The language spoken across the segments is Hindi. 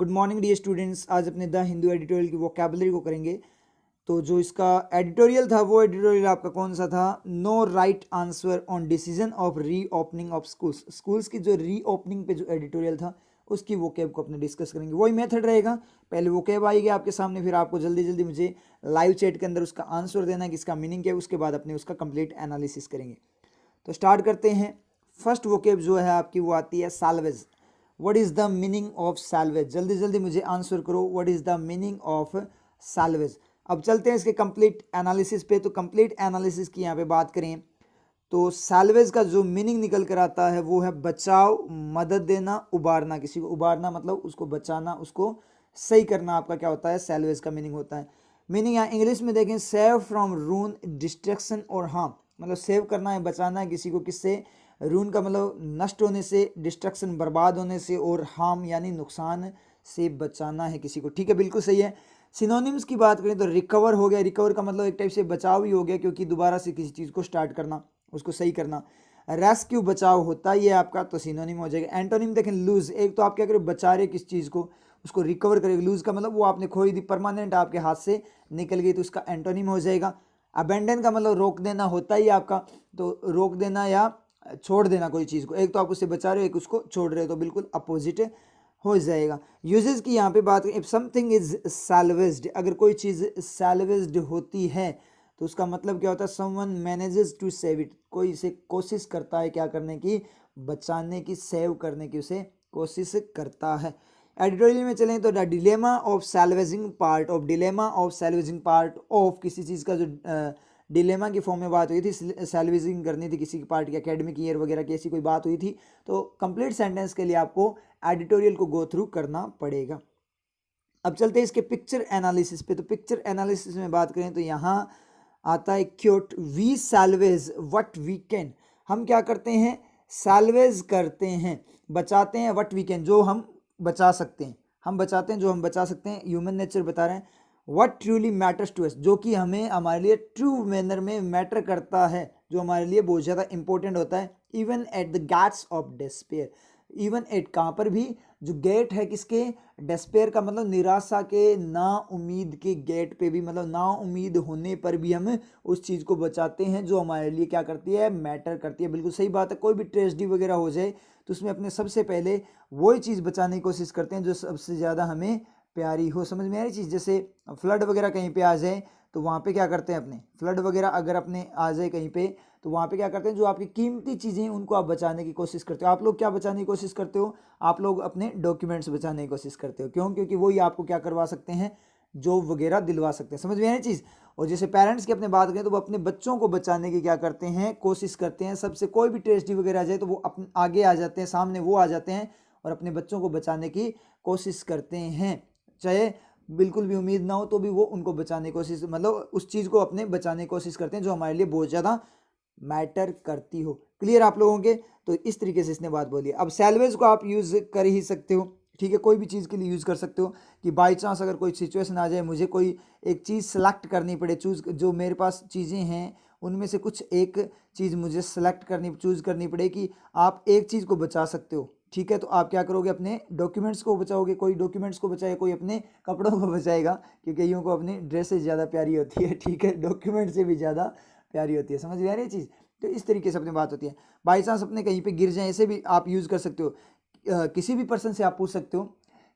Good morning dear students. आज अपने द हिंदू एडिटोरियल की वोकैबुलरी को करेंगे। तो जो इसका एडिटोरियल था वो एडिटोरियल आपका कौन सा था? No right answer on decision of reopening of schools. Schools की जो री ओपनिंग पे जो एडिटोरियल था उसकी वोकैब को अपने डिस्कस करेंगे। वही मेथड रहेगा, पहले वोकैब आएगी आपके सामने, फिर आपको जल्दी जल्दी मुझे लाइव चैट के अंदर उसका आंसर देना है कि इसका मीनिंग क्या है, उसके बाद अपने उसका कंप्लीट एनालिसिस करेंगे। तो स्टार्ट करते हैं। फर्स्ट वोकैब जो है आपकी वो आती है salvage. What is the meaning of salvage? जल्दी जल्दी मुझे आंसर करो, what is the meaning of salvage. अब चलते हैं इसके कंप्लीट एनालिसिस पे। तो कंप्लीट एनालिसिस की यहाँ पे बात करें तो साल्वेज का जो मीनिंग निकल कर आता है वो है बचाव, मदद देना, उबारना। किसी को उबारना मतलब उसको बचाना, उसको सही करना, आपका क्या होता है? साल्वेज का मीनिंग होता है। मीनिंग यहाँ इंग्लिश में देखें, सेव फ्रॉम रून, डिस्ट्रक्शन और हार्म। मतलब सेव करना है, बचाना है किसी को, किससे? रून का मतलब नष्ट होने से, डिस्ट्रक्शन बर्बाद होने से, और हार्म यानी नुकसान से बचाना है किसी को। ठीक है, बिल्कुल सही है। सिनोनिम्स की बात करें तो रिकवर हो गया। रिकवर का मतलब एक टाइप से बचाव ही हो गया, क्योंकि दोबारा से किसी चीज़ को स्टार्ट करना, उसको सही करना। रेस्क्यू बचाव होता ही है आपका, तो सिनोनिम हो जाएगा। एंटोनिम देखें, लूज। एक तो आप क्या करें, बचा रहे किस चीज़ को, उसको रिकवर करेगा। लूज का मतलब वो आपने खोई दी, परमानेंट आपके हाथ से निकल गई, तो उसका एंटोनिम हो जाएगा। अबेंडन का मतलब रोक देना होता ही आपका, तो रोक देना या छोड़ देना कोई चीज़ को। एक तो आप उससे बचा रहे हो, एक उसको छोड़ रहे हो, तो बिल्कुल अपोजिट हो जाएगा। यूजेस की यहाँ पे बात करें, इफ समथिंग इज सैल्वेज्ड, अगर कोई चीज़ सैल्वेज्ड होती है तो उसका मतलब क्या होता है? Someone manages to save it, कोई इसे कोशिश करता है क्या करने की? बचाने की, सेव करने की उसे कोशिश करता है। एडिटोरियल में चलें तो the dilemma of salvaging part of, dilemma of salvaging part of, किसी चीज़ का जो डिलेमा की फॉर्म में बात हुई थी, सैल्वेजिंग करनी थी किसी की पार्ट की, एकेडमिक ईयर वगैरह की ऐसी कोई बात हुई थी, तो कंप्लीट सेंटेंस के लिए आपको एडिटोरियल को गो थ्रू करना पड़ेगा। अब चलते हैं इसके पिक्चर एनालिसिस पे। तो पिक्चर एनालिसिस में बात करें तो यहाँ आता है quote, we salvage what we can. हम क्या करते हैं? सैल्वेज करते हैं, बचाते हैं, व्हाट वी कैन, जो हम बचा सकते हैं। हम बचाते हैं जो हम बचा सकते हैं। ह्यूमन नेचर बता रहे हैं। What truly matters to us, जो कि हमें, हमारे लिए ट्रू मैनर में मैटर करता है, जो हमारे लिए बहुत ज़्यादा इंपॉर्टेंट होता है। Even at the gets of despair, even at कहाँ पर भी? जो गेट है किसके? डिस्पेयर का मतलब निराशा के, ना उम्मीद के गेट पे भी, मतलब ना उम्मीद होने पर भी हम उस चीज़ को बचाते हैं जो हमारे लिए क्या करती है? मैटर करती है। बिल्कुल सही बात है। कोई भी ट्रेजेडी वगैरह हो जाए तो उसमें अपने सबसे पहले वही चीज़ बचाने की कोशिश करते हैं जो सबसे ज़्यादा हमें प्यारी हो। समझ में आ रही चीज़? जैसे फ्लड वगैरह कहीं पे आ जाए तो वहाँ पे क्या करते हैं? अपने फ्लड वगैरह अगर अपने आ जाए कहीं पे, तो वहाँ पे क्या करते हैं? जो आपकी कीमती चीज़ें हैं उनको आप बचाने की कोशिश करते हो। आप लोग क्या बचाने की कोशिश करते हो? आप लोग अपने डॉक्यूमेंट्स बचाने की कोशिश करते हो। क्यों? क्योंकि वही आपको क्या करवा सकते हैं? जॉब वगैरह दिलवा सकते हैं। समझ में आई चीज़? और जैसे पेरेंट्स की अपने बात करें तो वो अपने बच्चों को बचाने की क्या करते हैं? कोशिश करते हैं। सबसे कोई भी ट्रेजेडी वगैरह आ जाए तो वो अपने आगे आ जाते हैं, सामने वो आ जाते हैं और अपने बच्चों को बचाने की कोशिश करते हैं। चाहे बिल्कुल भी उम्मीद ना हो तो भी वो उनको बचाने की कोशिश, मतलब उस चीज़ को अपने बचाने की कोशिश करते हैं जो हमारे लिए बहुत ज़्यादा मैटर करती हो। क्लियर आप लोगों के? तो इस तरीके से इसने बात बोली। अब सैल्वेज को आप यूज़ कर ही सकते हो, ठीक है, कोई भी चीज़ के लिए यूज़ कर सकते हो। कि बाई चांस अगर कोई सिचुएशन आ जाए, मुझे कोई एक चीज़ सेलेक्ट करनी पड़े, चूज़, जो मेरे पास चीज़ें हैं उनमें से कुछ एक चीज़ मुझे सेलेक्ट करनी, चूज़ करनी पड़े, कि आप एक चीज़ को बचा सकते हो, ठीक है, तो आप क्या करोगे? अपने डॉक्यूमेंट्स को बचाओगे। कोई डॉक्यूमेंट्स को बचाएगा, कोई अपने कपड़ों को बचाएगा, क्योंकि यूँ को अपनी ड्रेसेस ज़्यादा प्यारी होती है, ठीक है, डॉक्यूमेंट से भी ज़्यादा प्यारी होती है। समझ में आ रही है चीज़? तो इस तरीके से अपनी बात होती है। बाई चांस अपने कहीं पे गिर जाए, ऐसे भी आप यूज़ कर सकते हो। किसी भी पर्सन से आप पूछ सकते हो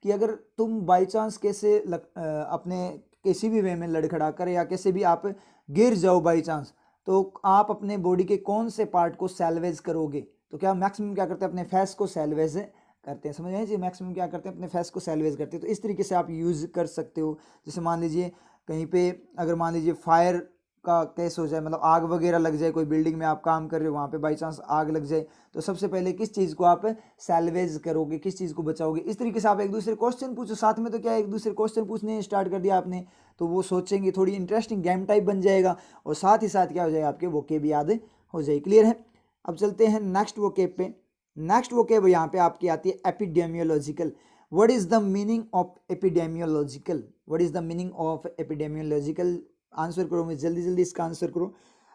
कि अगर तुम बाई चांस कैसे अपने किसी भी वे में लड़खड़ा कर या कैसे भी आप गिर जाओ बाई चांस, तो आप अपने बॉडी के कौन से पार्ट को सैल्वेज करोगे? तो क्या मैक्सिमम क्या करते हैं? अपने फेस को सैल्वेज करते हैं। समझ में जी? मैक्सिमम क्या करते हैं? अपने फेस को सैल्वेज करते हैं। तो इस तरीके से आप यूज़ कर सकते हो। जैसे मान लीजिए कहीं पे अगर मान लीजिए फायर का केस हो जाए, मतलब आग वगैरह लग जाए, कोई बिल्डिंग में आप काम कर रहे हो, वहाँ पे बाई चांस आग लग जाए, तो सबसे पहले किस चीज़ को आप सैल्वेज करोगे? किस चीज़ को बचाओगे? इस तरीके से आप एक दूसरे क्वेश्चन पूछो साथ में। तो क्या एक दूसरे क्वेश्चन पूछने स्टार्ट कर दिया आपने, तो वो सोचेंगे, थोड़ी इंटरेस्टिंग गेम टाइप बन जाएगा, और साथ ही साथ क्या हो जाएगा? आपके वोकेब याद हो जाए। क्लियर है? अब चलते हैं नेक्स्ट वोकेब पे। नेक्स्ट वोकेब यहाँ पे आपकी आती है epidemiological. What is the meaning of epidemiological? What is the meaning of epidemiological? Answer करो, मैं जल्दी जल्दी इसका आंसर करो।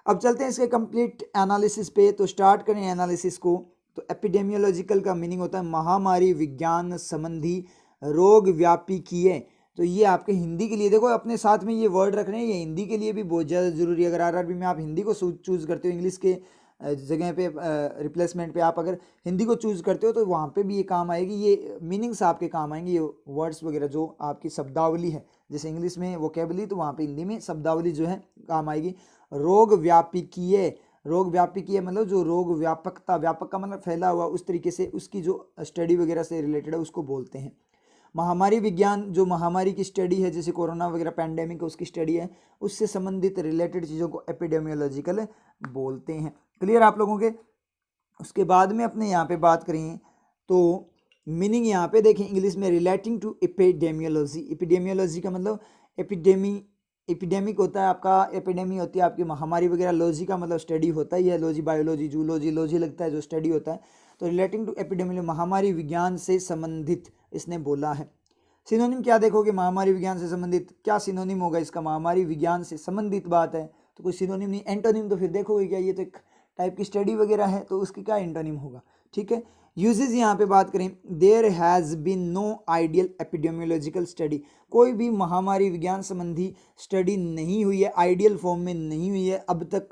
अब चलते हैं इसके कंप्लीट एनालिसिस पे। तो स्टार्ट करें एनालिसिस को। तो एपिडेमियोलॉजिकल का मीनिंग होता है महामारी विज्ञान संबंधी रोग व्यापिकीय, तो ये आपके हिंदी के लिए, देखो अपने साथ में ये वर्ड रख रहे हैं, ये हिंदी के लिए भी बहुत ज़्यादा जरूरी है। अगर आरआरबी में आप हिंदी को चूज करते हो, इंग्लिश के जगह पे रिप्लेसमेंट पे आप अगर हिंदी को चूज करते हो, तो वहाँ पे भी ये काम आएगी, ये मीनिंग्स आपके काम आएंगे, ये वर्ड्स वगैरह जो आपकी शब्दावली है, जैसे इंग्लिश में वोकेबुलरी, तो वहाँ पे हिंदी में शब्दावली जो है काम आएगी। रोग व्यापिकीय, रोग व्यापिकीय मतलब जो रोग व्यापकता, व्यापक का मतलब फैला हुआ, उस तरीके से उसकी जो स्टडी वगैरह से रिलेटेड है उसको बोलते हैं। महामारी विज्ञान, जो महामारी की स्टडी है, जैसे कोरोना वगैरह पैंडेमिक उसकी स्टडी है, उससे संबंधित रिलेटेड चीज़ों को एपिडेमियोलॉजिकल बोलते हैं। क्लियर आप लोगों के। उसके बाद में अपने यहाँ पे बात करें तो मीनिंग यहाँ पे देखें इंग्लिश में, रिलेटिंग टू एपिडेमियोलॉजी। एपिडेमियोलॉजी का मतलब एपिडेमिक होता है आपका, एपिडेमी होती है आपकी महामारी वगैरह, लॉजी का मतलब स्टडी होता ही है, लॉजी बायोलॉजी, जूलॉजी, लॉजी लगता है जो स्टडी होता है, तो रिलेटिंग टू एपिडेमियोलॉजी महामारी विज्ञान से संबंधित इसने बोला है। सिनोनिम क्या देखोगे, महामारी विज्ञान से संबंधित क्या सिनोनिम होगा इसका, महामारी विज्ञान से संबंधित बात है तो कोई सिनोनिम नहीं। एंटोनिम तो फिर देखोगे क्या, ये तो एक टाइप की स्टडी वगैरह है, तो उसकी क्या एंटोनिम होगा, ठीक है। यूजेज यहाँ पे बात करें, there has been no ideal epidemiological study, कोई भी महामारी विज्ञान संबंधी स्टडी नहीं हुई है, आइडियल फॉर्म में नहीं हुई है अब तक।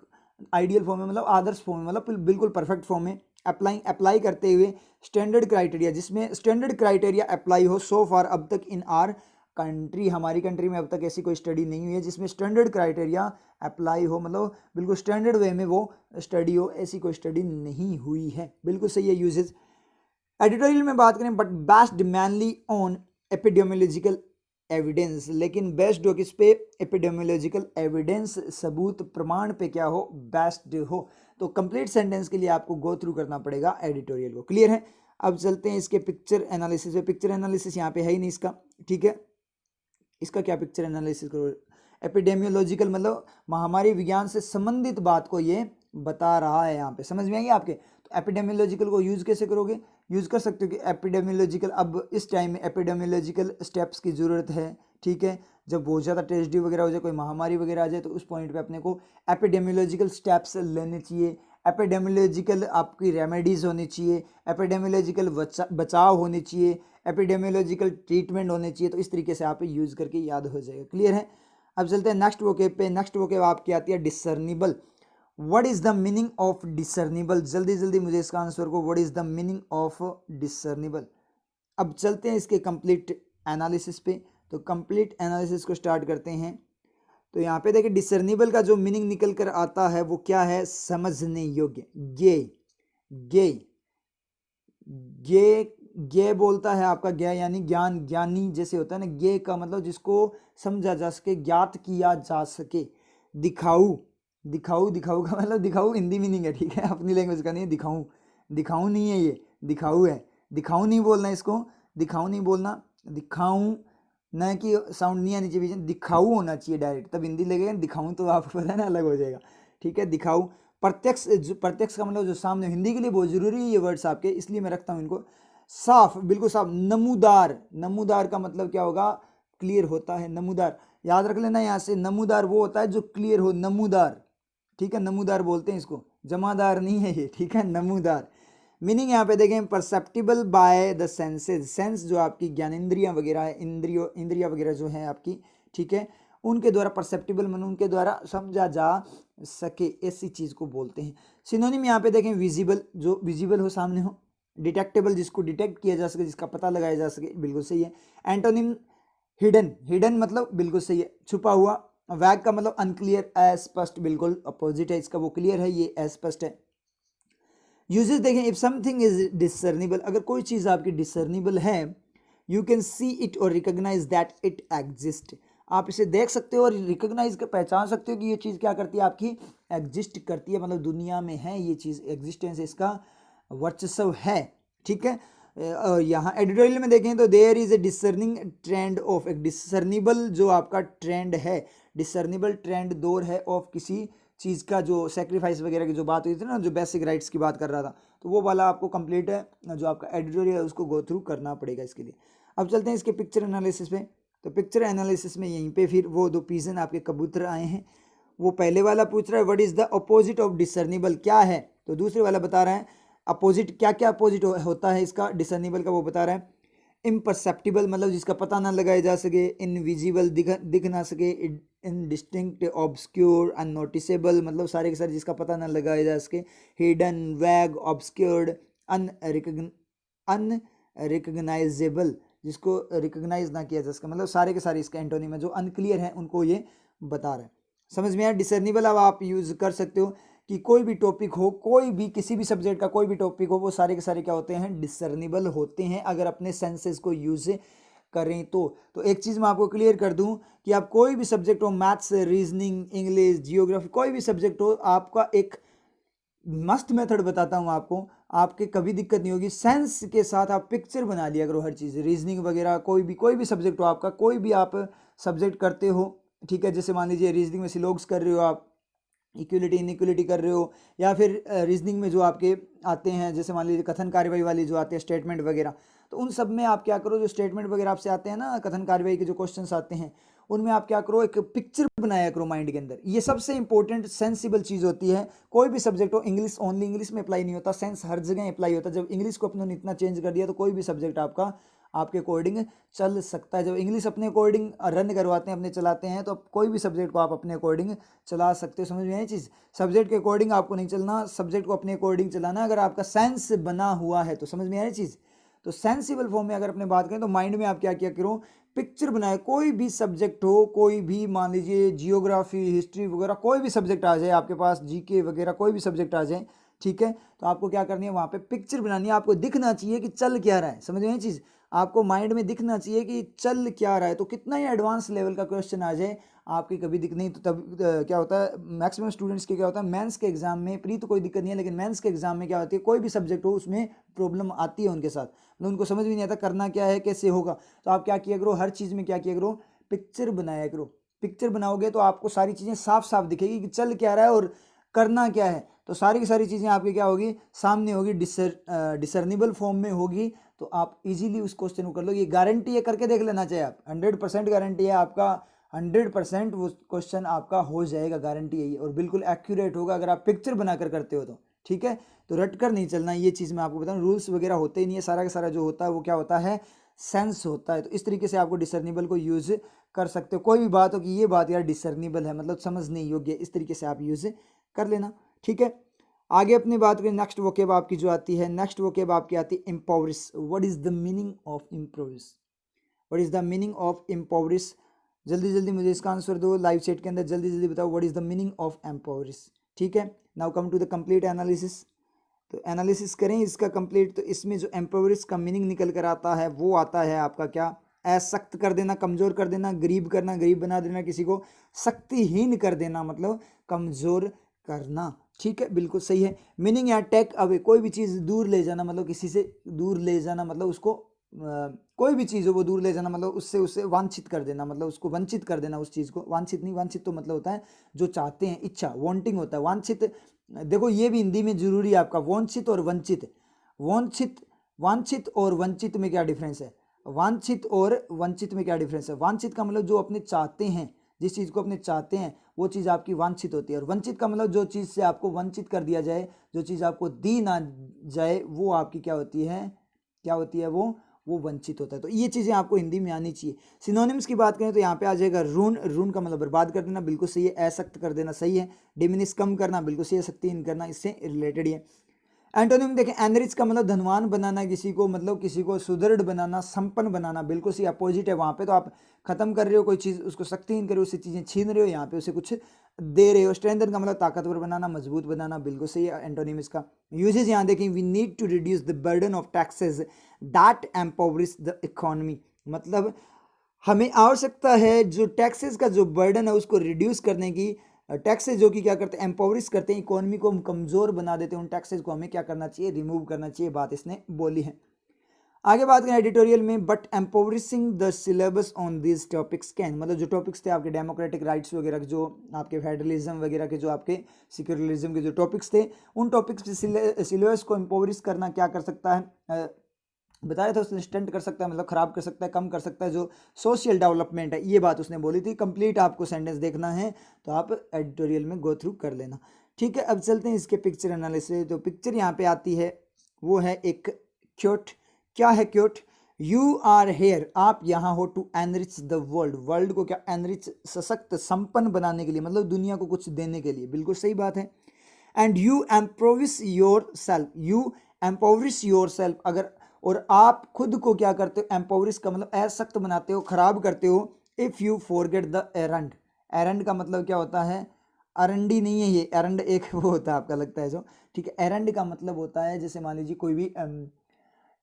आइडियल फॉर्म में मतलब आदर्श फॉर्म में, मतलब बिल्कुल परफेक्ट फॉर्म में अप्लाई करते हुए स्टैंडर्ड क्राइटेरिया, जिसमें स्टैंडर्ड क्राइटेरिया अप्लाई हो सो फार अब तक इन आर कंट्री, हमारी कंट्री में अब तक ऐसी कोई स्टडी नहीं हुई है जिसमें स्टैंडर्ड क्राइटेरिया अप्लाई हो, मतलब बिल्कुल स्टैंडर्ड वे में वो स्टडी हो, ऐसी कोई स्टडी नहीं हुई है। बिल्कुल सही है यूजेज। एडिटोरियल में बात करें, but based mainly on epidemiological evidence, लेकिन बेस्ड हो किस पे, एपिडेमियोलॉजिकल एविडेंस, सबूत प्रमाण पे क्या हो, बेस्ड हो। तो कंप्लीट सेंटेंस के लिए आपको गो थ्रू करना पड़ेगा एडिटोरियल को। क्लियर है। अब चलते हैं इसके पिक्चर एनालिसिस पे। पिक्चर एनालिसिस यहाँ पे है ही नहीं इसका, ठीक है, इसका क्या पिक्चर एनालिसिस करो। एपिडेमियोलॉजिकल मतलब महामारी विज्ञान से संबंधित बात को ये बता रहा है, यहाँ पे समझ में आएगी आपके। तो एपिडेमियोलॉजिकल को यूज कैसे करोगे, यूज कर सकते हो कि एपिडेमियोलॉजिकल, अब इस टाइम में एपिडेमियोलॉजिकल स्टेप्स की जरूरत है, ठीक है। जब बहुत ज़्यादा ट्रेजेडी वगैरह हो जाए, कोई महामारी वगैरह आ जाए, तो उस पॉइंट पे अपने को एपिडेमियोलॉजिकल स्टेप्स लेने चाहिए, एपिडेमियोलॉजिकल आपकी रेमेडीज होनी चाहिए, एपिडेमियोलॉजिकल बचाव होनी चाहिए, एपिडेमियोलॉजिकल ट्रीटमेंट होने चाहिए। तो इस तरीके से आप यूज़ करके याद हो जाएगा। क्लियर है। अब चलते हैं नेक्स्ट वोकेब पे। नेक्स्ट वोकेब आपकी आती है discernible. What is the meaning of discernible, जल्दी जल्दी मुझे इसका आंसर को, what is the meaning of discernible. अब चलते हैं इसके कंप्लीट एनालिसिस पे। तो कंप्लीट एनालिसिस को स्टार्ट करते हैं। तो यहाँ पे देखिए डिसर्निबल का जो मीनिंग निकल कर आता है वो क्या है, समझने योग्य। गे गे गे गे बोलता है आपका, ज्ञ यानी ज्ञान, ज्ञानी जैसे होता है ना, गे का मतलब जिसको समझा जा सके, ज्ञात किया जा सके। दिखाऊ दिखाऊ दिखाऊ का मतलब, दिखाऊ हिंदी मीनिंग है, ठीक है, अपनी लैंग्वेज का नहीं है। दिखाऊं दिखाऊं नहीं है, ये दिखाऊ है। दिखाऊं नहीं बोलना इसको, दिखाऊं नहीं बोलना, दिखाऊं न कि साउंड नहीं आनी चाहिए, दिखाऊ होना चाहिए डायरेक्ट, तब हिंदी लगेगा। दिखाऊं तो आपको पता है ना, अलग हो जाएगा, ठीक है। दिखाऊ प्रत्यक्ष, प्रत्यक्ष का मतलब जो सामने, हिंदी के लिए बहुत जरूरी है ये वर्ड्स आपके, इसलिए मैं रखता हूँ इनको। साफ, बिल्कुल साफ। नमूदार, नमूदार का मतलब क्या होगा, क्लियर होता है। नमूदार याद रख लेना यहाँ से, नमूदार वो होता है जो क्लियर हो, नमूदार, ठीक है, नमूदार बोलते हैं इसको, जमादार नहीं है ये, ठीक है, नमूदार। मीनिंग यहाँ पे देखें, perceptible by the senses, sense जो आपकी ज्ञानेंद्रियां वगैरह है, इंद्रिया वगैरह जो है आपकी, ठीक है, उनके द्वारा परसेप्टिबल मन, उनके द्वारा समझा जा सके, ऐसी चीज को बोलते हैं। सिनोनिम यहाँ पे देखें, विजिबल, जो विजिबल हो, सामने हो। डिटेक्टेबल, जिसको डिटेक्ट किया जा सके, जिसका पता लगाया जा सके, बिल्कुल सही है। एंटोनिम हिडन, हिडन मतलब बिल्कुल सही है, छुपा हुआ। वैग का मतलब अनक्लियर, अस्पष्ट, बिल्कुल अपोजिट है इसका, वो क्लियर है, ये अस्पष्ट है। यूजेस देखें, इफ समथिंग इज डिसर्निबल, अगर कोई चीज आपकी डिसर्निबल है, यू कैन सी इट और रिकॉग्नाइज दैट इट एग्जिस्ट, आप इसे देख सकते हो और रिकॉग्नाइज कर, पहचान सकते हो कि ये चीज़ क्या करती है, आपकी एग्जिस्ट करती है, मतलब दुनिया में है ये चीज़, एग्जिस्टेंस इसका वर्चस्व है, ठीक है। यहाँ एडिटोरियल में देखें तो there is a discerning trend of, एक डिसर्निबल जो आपका ट्रेंड है, डिसर्निबल ट्रेंड दौर है ऑफ किसी चीज़ का, जो सेक्रीफाइस वगैरह की जो बात हुई थी ना, जो बेसिक राइट्स की बात कर रहा था, तो वो वाला आपको कंप्लीट है, जो आपका एडिटोरियल है उसको गो थ्रू करना पड़ेगा इसके लिए। अब चलते हैं इसके पिक्चर एनालिसिस पे। तो पिक्चर एनालिसिस में यहीं पे फिर वो दो पीजन आपके कबूतर आए हैं, वो पहले वाला पूछ रहा है what is the opposite of discernible, क्या है, तो दूसरे वाला बता रहा है अपोजिट, क्या क्या अपोजिट होता है इसका डिसर्निबल का, वो बता रहा है इम्परसेप्टिबल मतलब जिसका पता ना लगाया जा सके, इनविजिबल दिख ना सके, इनडिस्टिंक्ट, ऑब्सक्योर, अननोटिसेबल मतलब सारे के सारे जिसका पता ना लगाया जा सके, हिडन, वैग, ऑब्सक्योर्ड, अनरिकग्नाइजेबल जिसको रिकग्नाइज ना किया जा सके, मतलब सारे के सारे इसका एंटोनिम है जो अनक्लियर है उनको ये बता रहा है। समझ में आया? डिसर्निबल अब आप यूज कर सकते हो कि कोई भी टॉपिक हो, कोई भी किसी भी सब्जेक्ट का कोई भी टॉपिक हो, वो सारे के सारे क्या होते हैं? डिसर्निबल होते हैं अगर अपने सेंसेस को यूज करें तो एक चीज़ मैं आपको क्लियर कर दूं कि आप कोई भी सब्जेक्ट हो, मैथ्स, रीजनिंग, इंग्लिश, जियोग्राफी, कोई भी सब्जेक्ट हो, आपका एक मस्त मेथड बताता हूँ आपको, आपके कभी दिक्कत नहीं होगी। सेंस के साथ आप पिक्चर बना लिया करो हर चीज़, रीजनिंग वगैरह कोई भी सब्जेक्ट हो आपका, कोई भी आप सब्जेक्ट करते हो, ठीक है। जैसे मान लीजिए रीजनिंग में सिलोग्स कर रहे हो आप, इक्वलिटी इनइक्वलिटी कर रहे हो, या फिर रीजनिंग में जो आपके आते हैं, जैसे मान लीजिए कथन कार्यवाही वाली जो आते हैं, स्टेटमेंट वगैरह, तो उन सब में आप क्या करो, जो स्टेटमेंट वगैरह आपसे आते हैं ना, कथन कार्यवाही के जो क्वेश्चंस आते हैं, उनमें आप क्या करो, एक पिक्चर बनाया करो माइंड के अंदर। ये सबसे इंपॉर्टेंट सेंसिबल चीज़ होती है। कोई भी सब्जेक्ट हो, इंग्लिश ओनली इंग्लिश में अप्लाई नहीं होता, सेंस हर जगह अप्लाई होता है। जब इंग्लिश को अपने इतना चेंज कर दिया तो कोई भी सब्जेक्ट आपका आपके अकॉर्डिंग चल सकता है। जब इंग्लिश अपने अकॉर्डिंग रन करवाते हैं, अपने चलाते हैं, तो कोई भी सब्जेक्ट को आप अपने अकॉर्डिंग चला सकते हो। समझ में आई चीज़? सब्जेक्ट के अकॉर्डिंग आपको नहीं चलना, सब्जेक्ट को अपने अकॉर्डिंग चलाना, अगर आपका सेंस बना हुआ है तो। समझ में आई चीज़? तो सेंसिबल फॉर्म में अगर अपने बात करें तो माइंड में आप क्या क्या करो, पिक्चर बनाए। कोई भी सब्जेक्ट हो, कोई भी मान लीजिए जियोग्राफी, हिस्ट्री वगैरह, कोई भी सब्जेक्ट आ जाए आपके पास, जीके वगैरह कोई भी सब्जेक्ट आ जाए, ठीक है, तो आपको क्या करनी है, वहाँ पे पिक्चर बनानी है। आपको दिखना चाहिए कि चल क्या रहा है। समझ में ये चीज़? आपको माइंड में दिखना चाहिए कि चल क्या रहा है। तो कितना ही एडवांस लेवल का क्वेश्चन आ जाए, आपकी कभी दिख नहीं, तो तब क्या होता है, मैक्सिमम स्टूडेंट्स के क्या होता है, मेंस के एग्जाम में, प्री तो कोई दिक्कत नहीं है, लेकिन मेंस के एग्जाम में क्या होती है, कोई भी सब्जेक्ट हो उसमें प्रॉब्लम आती है उनके साथ, मतलब उनको समझ भी नहीं आता करना क्या है, कैसे होगा। तो आप क्या किया करो, हर चीज़ में क्या किया करो, पिक्चर बनाया करो। पिक्चर बनाओगे तो आपको सारी चीज़ें साफ साफ दिखेगी कि चल क्या रहा है और करना क्या है। तो सारी की सारी चीज़ें आपकी क्या होगी, सामने होगी, डिसर्निबल फॉर्म में होगी। तो आप इजीली उस क्वेश्चन को कर लो। ये गारंटी है, करके देख लेना चाहिए आप, 100% गारंटी है आपका, 100% वो क्वेश्चन आपका हो जाएगा, गारंटी है ये, और बिल्कुल एक्यूरेट होगा अगर आप पिक्चर बनाकर करते हो तो। ठीक है, तो रट कर नहीं चलना, ये चीज़ मैं आपको बताऊँ, रूल्स वगैरह होते ही नहीं है, सारा का सारा जो होता है वो क्या होता है, सेंस होता है। तो इस तरीके से आपको डिसर्निबल को यूज़ कर सकते हो। कोई भी बात हो कि ये बात यार डिसर्निबल है, मतलब समझने योग्य, इस तरीके से आप यूज़ कर लेना। ठीक है, आगे अपनी बात करें, नेक्स्ट वोकेब आपकी जो आती है, नेक्स्ट वोकेब आपकी आती है impoverish. What is the meaning of impoverish? What is the meaning of impoverish? जल्दी जल्दी मुझे इसका आंसर दो लाइव चैट के अंदर, जल्दी जल्दी बताओ what is the meaning of impoverish. ठीक है, now come to the complete analysis. तो एनालिसिस करें इसका कंप्लीट। तो इसमें जो एम्पावरिश का मीनिंग निकल कर आता है वो आता है आपका क्या, असक्त कर देना, कमजोर कर देना, गरीब करना, गरीब बना देना, किसी को शक्तिहीन कर देना, मतलब कमजोर करना। ठीक है, बिल्कुल सही है। मीनिंग या टेक अवे, कोई भी चीज़ दूर ले जाना, मतलब किसी से दूर ले जाना, मतलब उसको कोई भी चीज़ हो वो दूर ले जाना, मतलब उससे उससे वांछित कर देना, मतलब उसको वंचित कर देना, उस चीज़ को। वांछित नहीं, वांछित तो मतलब होता है जो चाहते हैं, इच्छा, वांटिंग होता है। वांछित देखो ये भी हिंदी में जरूरी है आपका, वांछित और वंचित। वांछित, वांछित और वंचित में क्या डिफरेंस है? वांछित और वंचित में क्या डिफरेंस है? वांछित का मतलब जो अपने चाहते हैं, जिस चीज़ को अपने चाहते हैं वो चीज़ आपकी वांछित होती है, और वंचित का मतलब जो चीज़ से आपको वंचित कर दिया जाए, जो चीज़ आपको दी ना जाए, वो आपकी क्या होती है, क्या होती है, वो वंचित होता है। तो ये चीज़ें आपको हिंदी में आनी चाहिए। सिनोनिम्स की बात करें तो यहाँ पे आ जाएगा रून। रून का मतलब बर्बाद कर देना, बिल्कुल सही है। असक्त कर देना सही है। डिमिनिश कम करना, बिल्कुल सही है। शक्तिहीन करना इससे रिलेटेड ही है। एंटोनिम देखें, एनरिच का मतलब धनवान बनाना किसी को, मतलब किसी को सुदृढ़ बनाना, संपन्न बनाना, बिल्कुल सी अपोजिट है वहाँ पे। तो आप खत्म कर रहे हो कोई चीज़, उसको शक्तिहीन कर रहे हो, उससे चीज़ें छीन रहे हो, यहाँ पे उसे कुछ दे रहे हो। स्ट्रेंथन का मतलब ताकतवर बनाना, मजबूत बनाना, बिल्कुल सही है एंटोनिम इसका। यूजेज यहाँ देखें, we need to reduce the burden of taxes that impoverish the economy, मतलब हमें आवश्यकता है जो टैक्सेस का जो बर्डन है उसको रिड्यूस करने की। टैक्सेस जो कि क्या करते हैं, एम्पावरिश करते हैं, इकोनॉमी को हम कमज़ोर बना देते हैं, उन टैक्सेस को हमें क्या करना चाहिए, रिमूव करना चाहिए, बात इसने बोली है। आगे बात करें एडिटोरियल में, but impoverishing the syllabus on this topics can, मतलब जो टॉपिक्स थे आपके डेमोक्रेटिक राइट्स वगैरह के, जो आपके फेडरलिज्म वगैरह के, जो आपके सिक्युलरिज्म के जो टॉपिक्स थे, उन टॉपिक्स के सिलेबस को एम्पावरिश करना क्या कर सकता है, बताया था उसने, स्टंट कर सकता है, मतलब खराब कर सकता है, कम कर सकता है जो सोशल डेवलपमेंट है, ये बात उसने बोली थी। कंप्लीट आपको सेंटेंस देखना है तो आप एडिटोरियल में गो थ्रू कर लेना। ठीक है, अब चलते हैं इसके पिक्चर एनालिसिस। तो पिक्चर यहाँ पे आती है वो है एक क्योट। क्या है क्योट? यू आर हेयर, आप यहाँ हो to enrich the world, world को क्या एनरिच, सशक्त संपन्न बनाने के लिए, मतलब दुनिया को कुछ देने के लिए, बिल्कुल सही बात है। And you impoverish yourself, you impoverish yourself, अगर और आप खुद को क्या करते हो, एम्पोवरिश का मतलब असक्त बनाते हो, खराब करते हो। इफ़ यू फॉरगेट द एरंड, एरंड का मतलब क्या होता है, अरंडी नहीं है ये, एरंड एक वो होता है आपका लगता है जो, ठीक है। एरंड का मतलब होता है जैसे मान लीजिए कोई भी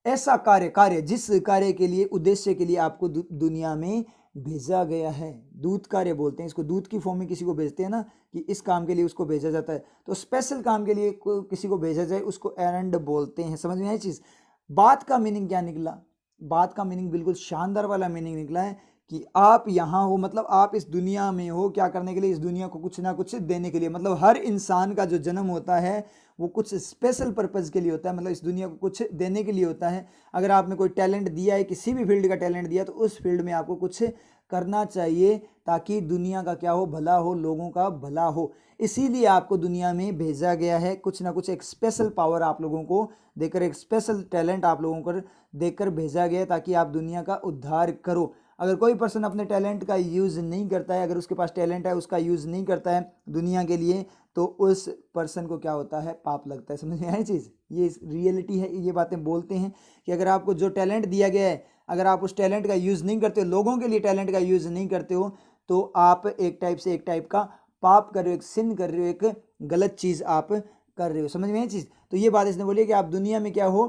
ऐसा कार्य, कार्य जिस कार्य के लिए, उद्देश्य के लिए आपको दुनिया में भेजा गया है, दूत कार्य बोलते हैं इसको, दूत की फॉर्म में किसी को भेजते हैं ना, कि इस काम के लिए उसको भेजा जाता है, तो स्पेशल काम के लिए किसी को भेजा जाए उसको एरंड बोलते हैं। समझ में आई चीज। बात का मीनिंग क्या निकला, बात का मीनिंग बिल्कुल शानदार वाला मीनिंग निकला है कि आप यहाँ हो, मतलब आप इस दुनिया में हो क्या करने के लिए, इस दुनिया को कुछ ना कुछ देने के लिए। मतलब हर इंसान का जो जन्म होता है वो कुछ स्पेशल पर्पज़ के लिए होता है, मतलब इस दुनिया को कुछ देने के लिए होता है। अगर आपने कोई टैलेंट दिया है, किसी भी फील्ड का टैलेंट दिया, तो उस फील्ड में आपको कुछ करना चाहिए ताकि दुनिया का क्या हो, भला हो, लोगों का भला हो। इसीलिए आपको दुनिया में भेजा गया है, कुछ ना कुछ एक स्पेशल पावर आप लोगों को देकर, एक स्पेशल टैलेंट आप लोगों को देकर भेजा गया है ताकि आप दुनिया का उद्धार करो। अगर कोई पर्सन अपने टैलेंट का यूज़ नहीं करता है, अगर उसके पास टैलेंट है उसका यूज़ नहीं करता है दुनिया के लिए, तो उस पर्सन को क्या होता है, पाप लगता है। समझ में आई चीज़, ये रियलिटी है, ये बातें बोलते हैं कि अगर आपको जो टैलेंट दिया गया है, अगर आप उस टैलेंट का यूज़ नहीं करते हो, लोगों के लिए टैलेंट का यूज़ नहीं करते हो, तो आप एक टाइप का पाप कर रहे हो, एक सिन कर रहे हो, एक गलत चीज़ आप कर रहे हो। समझ में आई चीज़। तो ये बात इसने बोली कि आप दुनिया में क्या हो,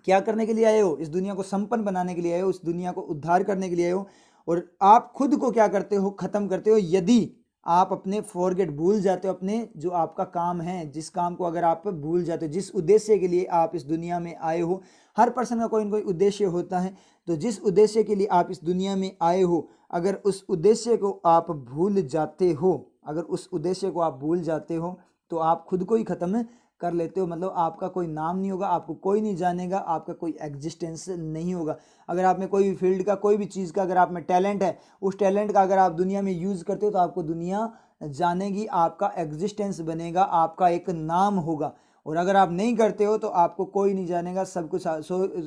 क्या करने के लिए आए हो, इस दुनिया को संपन्न बनाने के लिए आए हो, इस दुनिया को उद्धार करने के लिए आए हो, और आप खुद को क्या करते हो, खत्म करते हो। यदि आप अपने फॉरगेट, भूल जाते हो अपने जो आपका काम है, जिस काम को अगर आप भूल जाते हो, जिस उद्देश्य के लिए आप इस दुनिया में आए हो, हर पर्सन का कोई ना कोई उद्देश्य होता है, तो जिस उद्देश्य के लिए आप इस दुनिया में आए हो, अगर उस उद्देश्य को आप भूल जाते हो, अगर उस उद्देश्य को आप भूल जाते हो, तो आप खुद को ही खत्म कर लेते हो। मतलब आपका कोई नाम नहीं होगा, आपको कोई नहीं जानेगा, आपका कोई एग्जिस्टेंस नहीं होगा। अगर आप में कोई भी फील्ड का, कोई भी चीज़ का अगर आप में टैलेंट है, उस टैलेंट का अगर आप दुनिया में यूज़ करते हो, तो आपको दुनिया जानेगी, आपका एग्जिस्टेंस बनेगा, आपका एक नाम होगा। और अगर आप नहीं करते हो तो आपको कोई नहीं जानेगा, सब कुछ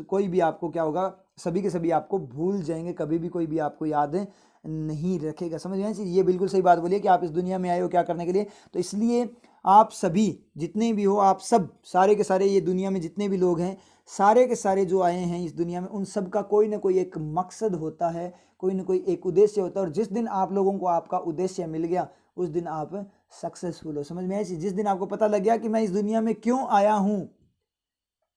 कोई भी आपको क्या होगा, सभी के सभी आपको भूल जाएंगे, कभी भी कोई भी आपको याद नहीं रखेगा। समझ में आई चीज़। ये बिल्कुल सही बात बोली है कि आप इस दुनिया में आए हो क्या करने के लिए। तो इसलिए आप सभी जितने भी हो, आप सब सारे के सारे, ये दुनिया में जितने भी लोग हैं, सारे के सारे जो आए हैं इस दुनिया में, उन सब का कोई ना कोई एक मकसद होता है, कोई ना कोई एक उद्देश्य होता है। और जिस दिन आप लोगों को आपका उद्देश्य मिल गया, उस दिन आप सक्सेसफुल हो। समझ में आई चीज़। जिस दिन आपको पता लग गया कि मैं इस दुनिया में क्यों आया हूँ,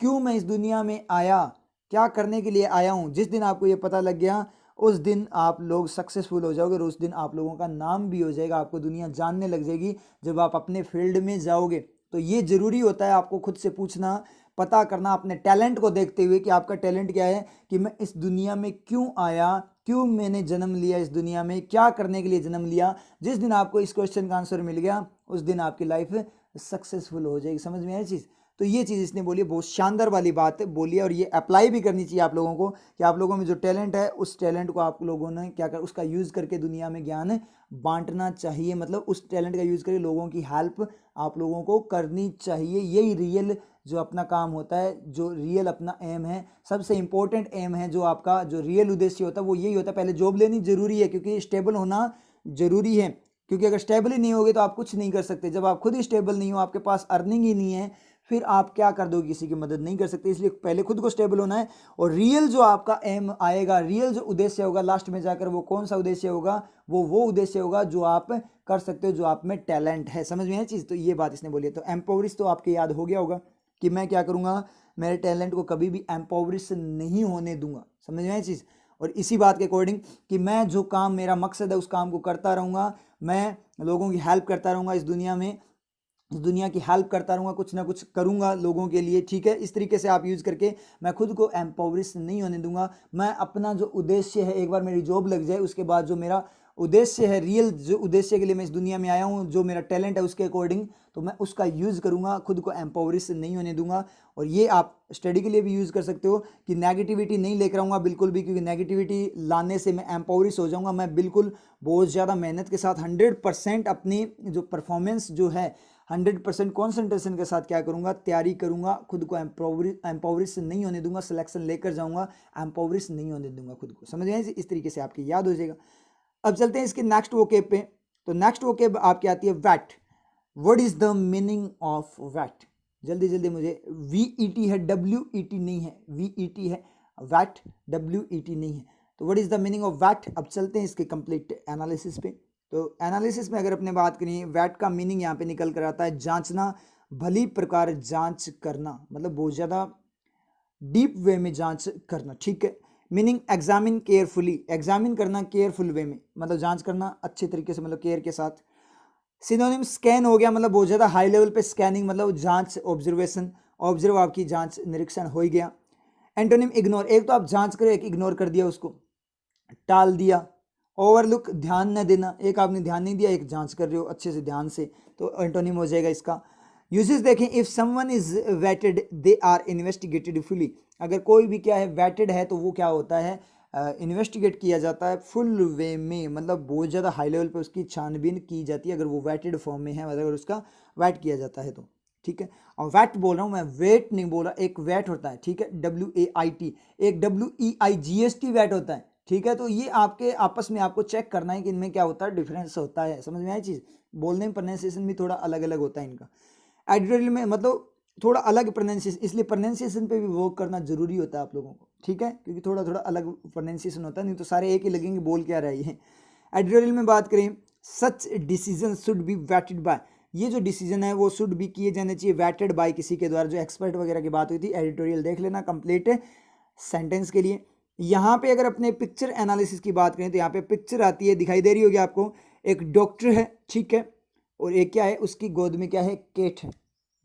क्यों मैं इस दुनिया में आया, क्या करने के लिए आया हूँ, जिस दिन आपको ये पता लग गया, उस दिन आप लोग सक्सेसफुल हो जाओगे, और उस दिन आप लोगों का नाम भी हो जाएगा, आपको दुनिया जानने लग जाएगी जब आप अपने फील्ड में जाओगे। तो ये ज़रूरी होता है आपको खुद से पूछना, पता करना अपने टैलेंट को देखते हुए कि आपका टैलेंट क्या है, कि मैं इस दुनिया में क्यों आया, क्यों मैंने जन्म लिया इस दुनिया में, क्या करने के लिए जन्म लिया। जिस दिन आपको इस क्वेश्चन का आंसर मिल गया, उस दिन आपकी लाइफ सक्सेसफुल हो जाएगी। समझ में आई चीज़। तो ये चीज़ इसने बोली, बहुत शानदार वाली बात है बोली है, और ये अप्लाई भी करनी चाहिए आप लोगों को, कि आप लोगों में जो टैलेंट है, उस टैलेंट को आप लोगों ने क्या कर, उसका यूज़ करके दुनिया में ज्ञान बांटना चाहिए। मतलब उस टैलेंट का यूज़ करके लोगों की हेल्प आप लोगों को करनी चाहिए। यही रियल जो अपना काम होता है, जो रियल अपना एम है, सबसे इंपॉर्टेंट एम है, जो आपका जो रियल उद्देश्य होता है, वो यही होता है। पहले जॉब लेनी जरूरी है, क्योंकि स्टेबल होना जरूरी है, क्योंकि अगर स्टेबल ही नहीं होगे तो आप कुछ नहीं कर सकते। जब आप खुद ही स्टेबल नहीं हो, आपके पास अर्निंग ही नहीं है, फिर आप क्या कर दोगे, किसी की मदद नहीं कर सकते। इसलिए पहले खुद को स्टेबल होना है, और रियल जो आपका एम आएगा, रियल जो उद्देश्य होगा लास्ट में जाकर, वो कौन सा उद्देश्य होगा, वो उद्देश्य होगा जो आप कर सकते हो, जो आप में टैलेंट है। समझ में है चीज़। तो ये बात इसने बोली है। तो एम्पावरिश तो आपके याद हो गया होगा कि मैं क्या करूँगा, मेरे टैलेंट को कभी भी एम्पावरिश नहीं होने दूंगा। समझ में है चीज़। और इसी बात के अकॉर्डिंग कि मैं जो काम, मेरा मकसद है, उस काम को करता रहूँगा, मैं लोगों की हेल्प करता रहूँगा, इस दुनिया में, इस दुनिया की हेल्प करता रहूँगा, कुछ ना कुछ करूँगा लोगों के लिए। ठीक है, इस तरीके से आप यूज़ करके, मैं खुद को एम्पावरिश नहीं होने दूंगा। मैं अपना जो उद्देश्य है, एक बार मेरी जॉब लग जाए, उसके बाद जो मेरा उद्देश्य है, रियल जो उद्देश्य के लिए मैं इस दुनिया में आया हूँ, जो मेरा टैलेंट है, उसके अकॉर्डिंग तो मैं उसका यूज़ करूँगा, खुद को एम्पावरिश नहीं होने दूंगा। और ये आप स्टडी के लिए भी यूज़ कर सकते हो कि नेगेटिविटी नहीं लेकर आऊँगा बिल्कुल भी, क्योंकि नेगेटिविटी लाने से मैं एम्पावरिश हो जाऊँगा। मैं बिल्कुल बहुत ज़्यादा मेहनत के साथ 100% अपनी जो परफॉर्मेंस जो है, 100% कॉन्सेंट्रेशन के साथ क्या करूँगा, तैयारी करूँगा, खुद को एम्पावरिश नहीं होने दूंगा, सिलेक्शन लेकर जाऊँगा, एम्पावरिश नहीं होने दूंगा खुद को। समझ गए? इस तरीके से आपकी याद हो जाएगा। अब चलते हैं इसके नेक्स्ट वोकेब पे। तो नेक्स्ट वोकेब आपकी आती है vet. What is the meaning of vet? जल्दी जल्दी मुझे। VET है, WET नहीं है, VET है वैट, WET नहीं है। तो what is the meaning of vet? अब चलते हैं इसके कंप्लीट एनालिसिस पे। तो एनालिसिस में अगर अपने बात करें, वैट का मीनिंग यहाँ पे निकल कर आता है जांचना, भली प्रकार जांच करना, मतलब बहुत ज़्यादा डीप वे में जांच करना। ठीक है। मीनिंग एग्जामिन केयरफुली, एग्जामिन करना केयरफुल वे में, मतलब जांच करना अच्छे तरीके से, मतलब केयर के साथ। सिनोनिम स्कैन हो गया, मतलब बहुत ज़्यादा हाई लेवल पे स्कैनिंग, मतलब जांच, ऑब्जर्वेशन, ऑब्जर्व आपकी जांच, निरीक्षण हो ही गया। एंटोनिम इग्नोर, एक तो आप जांच करें, एक इग्नोर कर दिया, उसको टाल दिया। ओवरलुक, ध्यान न देना, एक आपने ध्यान नहीं दिया, एक जांच कर रहे हो अच्छे से ध्यान से, तो एंटोनिम हो जाएगा इसका। यूजेस देखें, if someone is vetted they are investigated fully. अगर कोई भी क्या है वेटेड है तो वो क्या होता है, इन्वेस्टिगेट किया जाता है फुल वे में, मतलब बहुत ज़्यादा हाई लेवल पे उसकी छानबीन की जाती है अगर वो वेटेड फॉर्म में है, मतलब अगर उसका वेट किया जाता है तो। ठीक है। और वेट बोल रहा हूँ मैं, वेट नहीं बोल रहा, एक वेट होता है, ठीक है, WAIT, एक WEIGST वेट होता है। ठीक है। तो ये आपके आपस में आपको चेक करना है कि इनमें क्या होता है, डिफरेंस होता है। समझ में आई चीज़? बोलने में प्रोनाउंसिएशन भी थोड़ा अलग अलग होता है इनका। एडिटोरियल में मतलब थोड़ा अलग प्रोनाउंसिएशन, इसलिए प्रोनाउंसिएशन पे भी वर्क करना जरूरी होता है आप लोगों को। ठीक है, क्योंकि थोड़ा थोड़ा अलग प्रोनाउंसिएशन होता है, नहीं तो सारे एक ही लगेंगे, बोल क्या रहे हैं। एडिटोरियल में बात करें, such decision should be vetted by, ये जो डिसीजन है वो शुड बी किए जाने चाहिए वेटेड बाय, किसी के द्वारा, जो एक्सपर्ट वगैरह की बात हुई थी। एडिटोरियल देख लेना कंप्लीट सेंटेंस के लिए। यहाँ पे अगर अपने पिक्चर एनालिसिस की बात करें तो यहाँ पे पिक्चर आती है, दिखाई दे रही होगी आपको, एक डॉक्टर है, ठीक है, और एक क्या है, उसकी गोद में क्या है, केट है,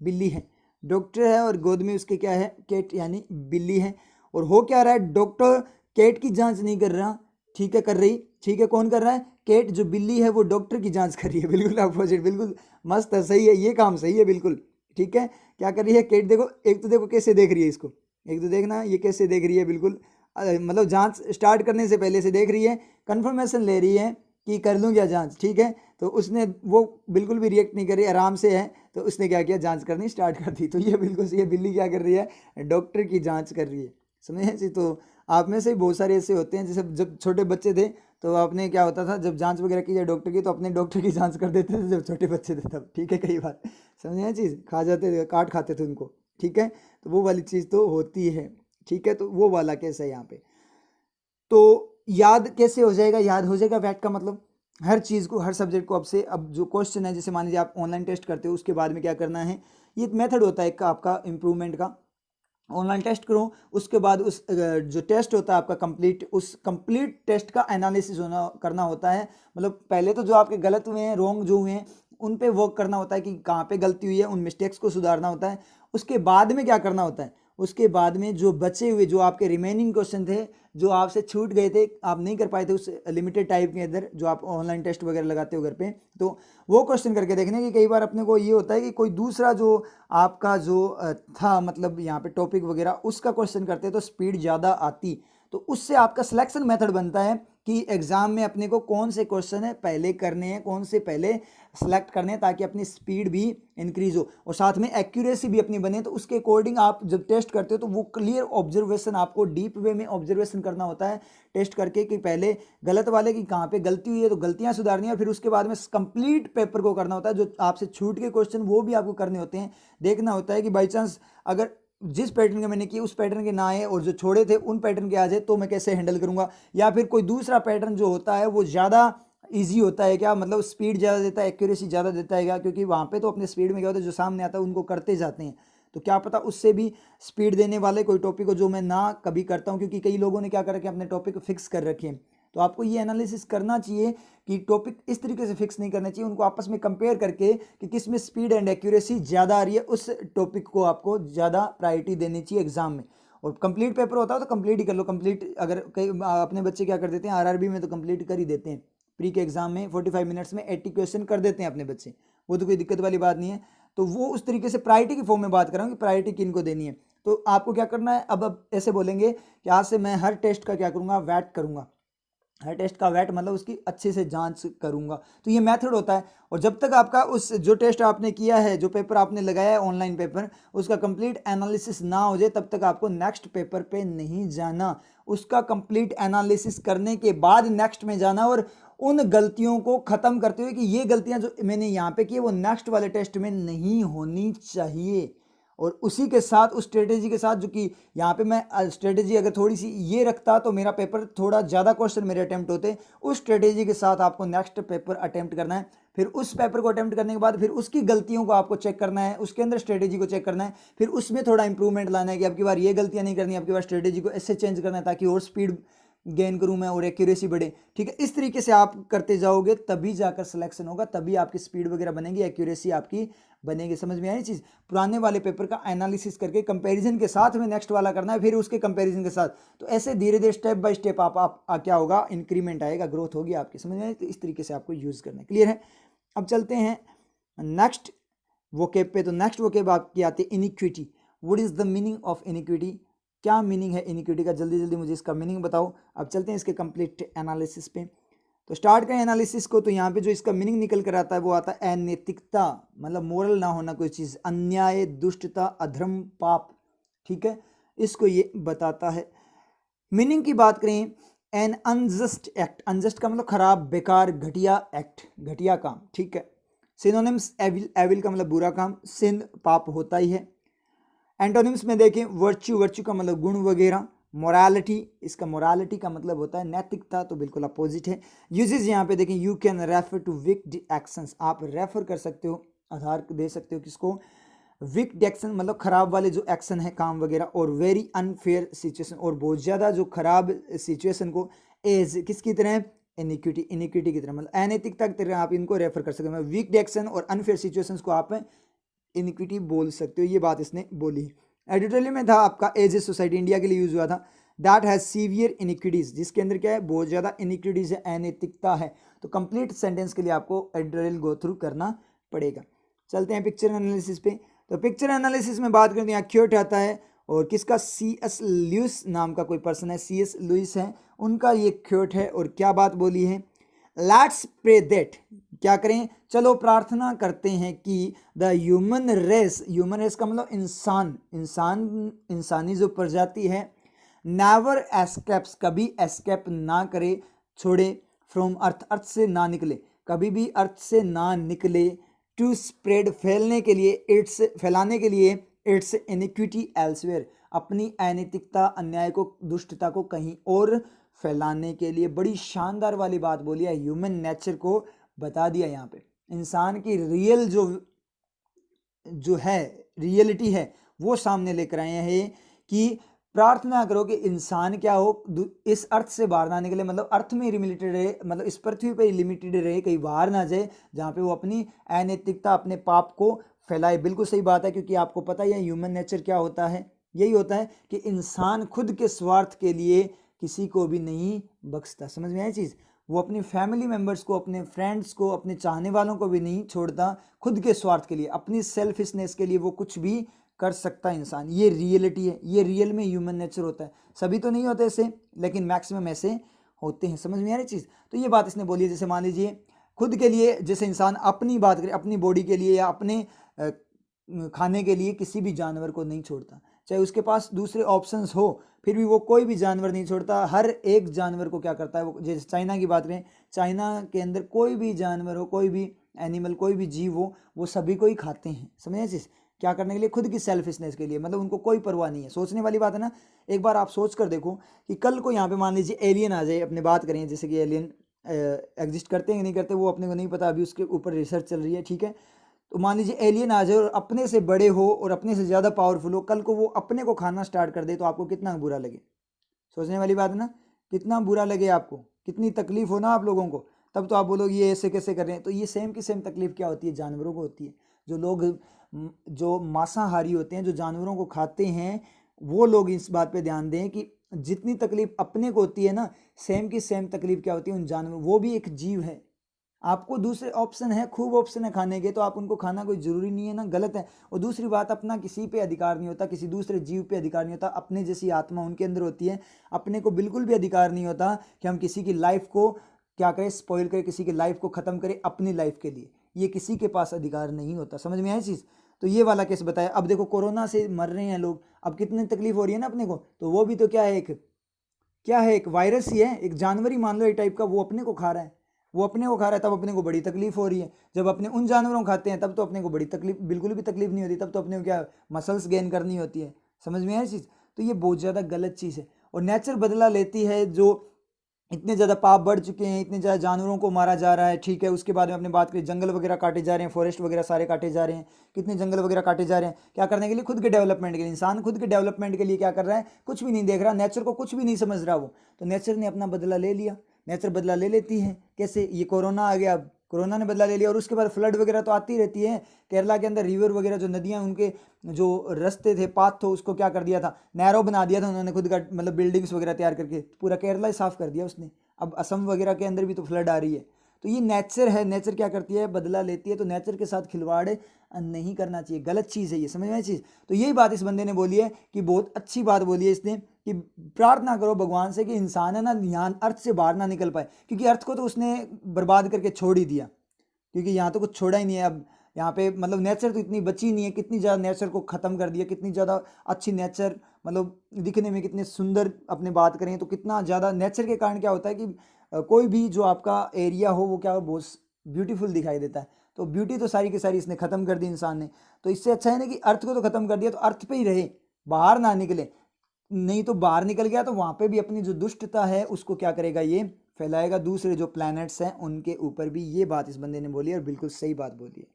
बिल्ली है। डॉक्टर है और गोद में उसके क्या है, केट यानी बिल्ली है। और हो क्या रहा है, डॉक्टर केट की जांच नहीं कर रहा, ठीक है, कर रही, ठीक है, कौन कर रहा है, केट, जो बिल्ली है वो डॉक्टर की जांच कर रही है। बिल्कुल अपोजिट, बिल्कुल मस्त है, सही है, ये काम सही है बिल्कुल। ठीक है, क्या कर रही है केट, देखो, एक तो देखो कैसे देख रही है इसको, एक तो देखना ये कैसे देख रही है, बिल्कुल मतलब जांच स्टार्ट करने से पहले से देख रही है, कंफर्मेशन ले रही है कि कर लूँ क्या जांच। ठीक है, तो उसने वो बिल्कुल भी रिएक्ट नहीं करी, आराम से है, तो उसने क्या किया, जांच करनी स्टार्ट कर दी। तो ये बिल्कुल सही है, बिल्ली क्या कर रही है, डॉक्टर की जांच कर रही है। समझे जी? तो आप में से बहुत सारे ऐसे होते हैं, जैसे जब छोटे बच्चे थे तो आपने क्या होता था, जब जांच वगैरह की जाए डॉक्टर की, तो अपने डॉक्टर की जांच कर देते थे जब छोटे बच्चे थे तब। ठीक है, कई बार समझे चीज़, खा जाते थे, काट खाते थे उनको। ठीक है, तो वो वाली चीज़ तो होती है। ठीक है, तो वो वाला केस है यहाँ पे। तो याद कैसे हो जाएगा, याद हो जाएगा वैट का मतलब हर चीज़ को, हर सब्जेक्ट को। अब से अब जो क्वेश्चन है, जैसे मान लीजिए आप ऑनलाइन टेस्ट करते हो, उसके बाद में क्या करना है, ये मेथड होता है आपका इम्प्रूवमेंट का। ऑनलाइन टेस्ट करो, उसके बाद उस जो टेस्ट होता है आपका कंप्लीट, उस कंप्लीट टेस्ट का एनालिसिस करना होता है। मतलब पहले तो जो आपके गलत हुए हैं, रॉन्ग जो हुए हैं, उन पे वर्क करना होता है कि कहाँ पे गलती हुई है, उन मिस्टेक्स को सुधारना होता है। उसके बाद में क्या करना होता है, उसके बाद में जो बचे हुए, जो आपके रिमेनिंग क्वेश्चन थे, जो आपसे छूट गए थे, आप नहीं कर पाए थे उस लिमिटेड टाइप के अंदर, जो आप ऑनलाइन टेस्ट वगैरह लगाते हो घर पे, तो वो क्वेश्चन करके देखने की। कई बार अपने को ये होता है कि कोई दूसरा जो आपका जो था, मतलब यहाँ पे टॉपिक वगैरह, उसका क्वेश्चन करते तो स्पीड ज़्यादा आती, तो उससे आपका सिलेक्शन मेथड बनता है कि एग्जाम में अपने को कौन से क्वेश्चन है पहले करने हैं, कौन से पहले सेलेक्ट करने हैं, ताकि अपनी स्पीड भी इंक्रीज हो और साथ में एक्यूरेसी भी अपनी बने। तो उसके अकॉर्डिंग आप जब टेस्ट करते हो तो वो क्लियर ऑब्जर्वेशन, आपको डीप वे में ऑब्जर्वेशन करना होता है टेस्ट करके, कि पहले गलत वाले की कहाँ पे गलती हुई है तो गलतियां सुधारनी है, फिर उसके बाद में कंप्लीट पेपर को करना होता है। जो आपसे छूट के क्वेश्चन वो भी आपको करने होते हैं। देखना होता है कि बाई चांस अगर जिस पैटर्न के मैंने किए उस पैटर्न के ना आए और जो छोड़े थे उन पैटर्न के आ जाए, तो मैं कैसे हैंडल करूंगा। या फिर कोई दूसरा पैटर्न जो होता है वो ज़्यादा ईजी होता है, क्या मतलब स्पीड ज़्यादा देता है, एक्यूरेसी ज़्यादा देता है क्या, क्योंकि वहाँ पे तो अपने स्पीड में क्या होता है, जो सामने आता है उनको करते जाते हैं। तो क्या पता उससे भी स्पीड देने वाले कोई टॉपिक हो जो मैं ना कभी करता हूँ, क्योंकि कई लोगों ने क्या कर रखे हैं, अपने टॉपिक फिक्स कर रखे हैं। तो आपको ये एनालिसिस करना चाहिए कि टॉपिक इस तरीके से फिक्स नहीं करना चाहिए, उनको आपस में कंपेयर करके कि किस में स्पीड एंड एक्यूरेसी ज़्यादा आ रही है, उस टॉपिक को आपको ज़्यादा प्रायोरिटी देनी चाहिए एग्जाम में। और कंप्लीट पेपर होता है तो कंप्लीट ही कर लो। कंप्लीट अगर कई अपने बच्चे क्या कर देते हैं, आरआरबी में तो कंप्लीट कर ही देते हैं, प्री के एग्जाम में 45 मिनट्स में 80 क्वेश्चन कर देते हैं अपने बच्चे, वो तो कोई दिक्कत वाली बात नहीं है। तो वो उस तरीके से प्रायोरिटी की फॉर्म में बात कर रहा हूँ कि प्रायोरिटी किन को देनी है। तो आपको क्या करना है, अब ऐसे बोलेंगे कि आज से मैं हर टेस्ट का क्या करूँगा, वैट करूँगा। हर टेस्ट का वेट मतलब उसकी अच्छे से जांच करूंगा। तो ये मेथड होता है। और जब तक आपका उस जो टेस्ट आपने किया है, जो पेपर आपने लगाया है ऑनलाइन पेपर, उसका कंप्लीट एनालिसिस ना हो जाए तब तक आपको नेक्स्ट पेपर पे नहीं जाना। उसका कंप्लीट एनालिसिस करने के बाद नेक्स्ट में जाना और उन गलतियों को ख़त्म करते हुए कि ये गलतियां जो मैंने यहाँ पे की वो नेक्स्ट वाले टेस्ट में नहीं होनी चाहिए। और उसी के साथ उस स्ट्रेटेजी के साथ जो कि यहाँ पे मैं स्ट्रेटेजी अगर थोड़ी सी ये रखता तो मेरा पेपर थोड़ा ज़्यादा क्वेश्चन मेरे अटेम्प्ट होते। उस स्ट्रेटेजी के साथ आपको नेक्स्ट पेपर अटेम्प्ट करना है। फिर उस पेपर को अटेम्प्ट करने के बाद फिर उसकी गलतियों को आपको चेक करना है, उसके अंदर स्ट्रेटेजी को चेक करना है, फिर उसमें थोड़ा इंप्रूवमेंट लाना है कि आपकी बार ये गलतियाँ नहीं करनी, आपकी बार स्ट्रेटेजी को ऐसे चेंज करना है ताकि और स्पीड गेन करूँ मैं और एक्यूरेसी बढ़े। ठीक है, इस तरीके से आप करते जाओगे तभी जाकर सिलेक्शन होगा, तभी आपकी स्पीड वगैरह बनेगी, एक्यूरेसी आपकी बनेगी। समझ में आई चीज़? पुराने वाले पेपर का एनालिसिस करके कंपैरिजन के साथ में नेक्स्ट वाला करना है, फिर उसके कंपैरिजन के साथ। तो ऐसे धीरे धीरे स्टेप बाय स्टेप आप क्या होगा, इंक्रीमेंट आएगा, ग्रोथ होगी आपकी। समझ में आई? तो इस तरीके से आपको यूज़ करना है। क्लियर है? अब चलते हैं नेक्स्ट वोकेब पे। तो नेक्स्ट वोकेब आपकी आती है inequity. What is the meaning of iniquity? क्या मीनिंग है इनिक्विटी का? जल्दी जल्दी मुझे इसका मीनिंग बताओ। अब चलते हैं इसके कंप्लीट एनालिसिस पे। तो स्टार्ट करें एनालिसिस को। तो यहाँ पे जो इसका मीनिंग निकल कर आता है वो आता है अनैतिकता, मतलब मोरल ना होना कोई चीज़, अन्याय, दुष्टता, अधर्म, पाप। ठीक है, इसको ये बताता है। मीनिंग की बात करें, एन अनजस्ट एक्ट, अनजस्ट का मतलब खराब, बेकार, घटिया एक्ट, घटिया काम। ठीक है। सिनोनिम्स, एविल, एविल का मतलब बुरा काम, सिन पाप होता ही है। एंटोनिम्स में देखें, वर्च्यू, वर्च्यू का मतलब गुण वगैरह, मोरालिटी, इसका मोरालिटी का मतलब होता है नैतिकता, तो बिल्कुल अपोजिट है। यूजेस यहाँ पे देखें, you can refer to wicked actions, आप रेफर कर सकते हो, आधार दे सकते हो किसको, विक्ड एक्शन मतलब खराब वाले जो एक्शन है, काम वगैरह, और वेरी अनफेयर सिचुएशन, और बहुत ज़्यादा जो खराब सिचुएशन को एज किसकी तरह, इनिक्विटी, इनिक्विटी की तरह, मतलब अनैतिकता की तरह आप इनको रेफर कर सकते हो। विक्ड एक्शन और अनफेयर सिचुएशंस को आप इनिक्विटी बोल सकते हो। ये बात इसने बोली। एडिटोरियल में था आपका एज ए सोसाइटी, इंडिया के लिए यूज हुआ था। दैट हैज सीवियर इनिक्विटीज, जिसके अंदर क्या है, बहुत ज़्यादा इनिक्विटीज है, अनैतिकता है। तो कंप्लीट सेंटेंस के लिए आपको एडिटोरियल गो थ्रू करना पड़ेगा। चलते हैं पिक्चर एनालिसिस पे। तो पिक्चर एनालिसिस में बात करें तो यहाँ क्योट आता है, और किसका, C.S. लुइस नाम का कोई पर्सन है, C.S. लुइस है, उनका ये क्योट है। और क्या बात बोली है, लेट्स प्रे दैट, क्या करें, चलो प्रार्थना करते हैं कि the human race, human race का मतलब इंसान, इंसानी जो प्रजाति है, नेवर एस्केप्स, कभी एस्केप ना करे, छोड़े, फ्रॉम अर्थ, अर्थ से ना निकले, कभी भी अर्थ से ना निकले, टू स्प्रेड, फैलने के लिए, इट्स, फैलाने के लिए, इट्स इनिक्विटी एल्सवेयर, अपनी अनैतिकता, अन्याय को, दुष्टता को कहीं और फैलाने के लिए। बड़ी शानदार वाली बात बोली है, ह्यूमन नेचर को बता दिया यहाँ पे। इंसान की रियल जो है, रियलिटी है, वो सामने लेकर आए हैं कि प्रार्थना करो कि इंसान क्या हो, इस अर्थ से बाहर ना निकले, मतलब अर्थ में लिमिटेड रहे, मतलब इस पृथ्वी पर लिमिटेड रहे, कहीं बाहर ना जाए जहाँ पे वो अपनी अनैतिकता, अपने पाप को फैलाए। बिल्कुल सही बात है, क्योंकि आपको पता ही है ह्यूमन नेचर क्या होता है, यही होता है कि इंसान खुद के स्वार्थ के लिए किसी को भी नहीं बख्शता। समझ में आई चीज़? वो अपनी फैमिली मेम्बर्स को, अपने फ्रेंड्स को, अपने चाहने वालों को भी नहीं छोड़ता, खुद के स्वार्थ के लिए, अपनी सेल्फिशनेस के लिए वो कुछ भी कर सकता है इंसान। ये रियलिटी है, ये रियल में ह्यूमन नेचर होता है। सभी तो नहीं होते ऐसे, लेकिन मैक्सिमम ऐसे होते हैं। समझ में आ रही चीज़? तो ये बात इसने बोली है। जैसे मान लीजिए खुद के लिए, जैसे इंसान अपनी बात करे, अपनी बॉडी के लिए या अपने खाने के लिए किसी भी जानवर को नहीं छोड़ता, चाहे उसके पास दूसरे ऑप्शंस हो, फिर भी वो कोई भी जानवर नहीं छोड़ता। हर एक जानवर को क्या करता है वो, जैसे चाइना की बात करें, चाइना के अंदर कोई भी जानवर हो, कोई भी एनिमल, कोई भी जीव हो, वो सभी को ही खाते हैं। समझे चीज़? क्या करने के लिए, खुद की सेल्फिशनेस के लिए, मतलब उनको कोई परवाह नहीं है। सोचने वाली बात है ना। एक बार आप सोच कर देखो कि कल को यहाँ पे मान लीजिए एलियन आ जाए, अपने बात करें जैसे कि एलियन एग्जिस्ट करते हैं कि नहीं करते, वो अपने को नहीं पता, अभी उसके ऊपर रिसर्च चल रही है। ठीक है, तो मान लीजिए एलियन आ जाए और अपने से बड़े हो और अपने से ज़्यादा पावरफुल हो, कल को वो अपने को खाना स्टार्ट कर दे, तो आपको कितना बुरा लगे? सोचने वाली बात है ना। कितना बुरा लगे आपको, कितनी तकलीफ हो ना आप लोगों को, तब तो आप बोलोगे ये ऐसे कैसे कर रहे हैं। तो ये सेम की सेम तकलीफ क्या होती है, जानवरों को होती है। जो लोग जो मांसाहारी होते हैं, जो जानवरों को खाते हैं, वो लोग इस बात पे ध्यान दें कि जितनी तकलीफ अपने को होती है ना, सेम की सेम तकलीफ क्या होती है उन जानवरों, वो भी एक जीव है, आपको दूसरे ऑप्शन है, खूब ऑप्शन है खाने के, तो आप उनको खाना कोई ज़रूरी नहीं है ना, गलत है। और दूसरी बात, अपना किसी पे अधिकार नहीं होता, किसी दूसरे जीव पे अधिकार नहीं होता, अपने जैसी आत्मा उनके अंदर होती है। अपने को बिल्कुल भी अधिकार नहीं होता कि हम किसी की लाइफ को क्या करें, स्पॉइल करें, किसी की लाइफ को ख़त्म करें अपनी लाइफ के लिए। ये किसी के पास अधिकार नहीं होता। समझ में आई चीज़? तो ये वाला केस बताया। अब देखो कोरोना से मर रहे हैं लोग, अब कितनी तकलीफ हो रही है ना अपने को, तो वो भी तो क्या है, एक वायरस ही है, एक जानवर ही मान लो, एक टाइप का, वो अपने को खा रहा है, तब अपने को बड़ी तकलीफ हो रही है। जब अपने उन जानवरों को खाते हैं तब तो अपने को बड़ी तकलीफ, बिल्कुल भी तकलीफ नहीं होती, तब तो अपने को क्या मसल्स गेन करनी होती है। समझ में आया चीज़? तो ये बहुत ज़्यादा गलत चीज़ है। और नेचर बदला लेती है, जो इतने ज़्यादा पाप बढ़ चुके हैं, इतने ज़्यादा जानवरों को मारा जा रहा है, ठीक है। उसके बाद में अपने बात करें, जंगल वगैरह काटे जा रहे हैं, फॉरेस्ट वगैरह सारे काटे जा रहे हैं, कितने जंगल वगैरह काटे जा रहे हैं, क्या करने के लिए, खुद के डेवलपमेंट के लिए। इंसान खुद के डेवलपमेंट के लिए क्या कर रहा है, कुछ भी नहीं देख रहा, नेचर को कुछ भी नहीं समझ रहा वो। तो नेचर ने अपना बदला ले लिया, नेचर बदला ले लेती है। कैसे? ये कोरोना आ गया, अब कोरोना ने बदला ले लिया, और उसके बाद फ्लड वगैरह तो आती रहती है। केरला के अंदर रिवर वगैरह, जो नदियाँ, उनके जो रास्ते थे, पाथ थे, उसको क्या कर दिया था, नैरो बना दिया था उन्होंने, खुद का मतलब बिल्डिंग्स वगैरह तैयार करके पूरा केरला ही साफ कर दिया उसने। अब असम वगैरह के अंदर भी तो फ्लड आ रही है। तो ये नेचर है, नेचर क्या करती है, बदला लेती है। तो नेचर के साथ खिलवाड़ नहीं करना चाहिए, गलत चीज़ है ये, समझ में चीज़? तो यही बात इस बंदे ने बोली है कि बहुत अच्छी बात बोली है इसने, कि प्रार्थना करो भगवान से कि इंसान है ना यहाँ अर्थ से बाहर ना निकल पाए, क्योंकि अर्थ को तो उसने बर्बाद करके छोड़ ही दिया, क्योंकि यहाँ तो कुछ छोड़ा ही नहीं है। अब यहाँ पे मतलब नेचर तो इतनी बची नहीं है, कितनी ज़्यादा नेचर को ख़त्म कर दिया, कितनी ज़्यादा अच्छी नेचर, मतलब दिखने में कितने सुंदर, अपने बात करें तो कितना ज़्यादा नेचर के कारण क्या होता है कि कोई भी जो आपका एरिया हो वो क्या हो, बहुत ब्यूटीफुल दिखाई देता है। तो ब्यूटी तो सारी की सारी इसने ख़त्म कर दी इंसान ने। तो इससे अच्छा है ना कि अर्थ को तो ख़त्म कर दिया, तो अर्थ पे ही रहे, बाहर ना निकले। नहीं तो बाहर निकल गया तो वहाँ पे भी अपनी जो दुष्टता है उसको क्या करेगा, ये फैलाएगा दूसरे जो प्लैनेट्स हैं उनके ऊपर भी। ये बात इस बंदे ने बोली है और बिल्कुल सही बात बोली है।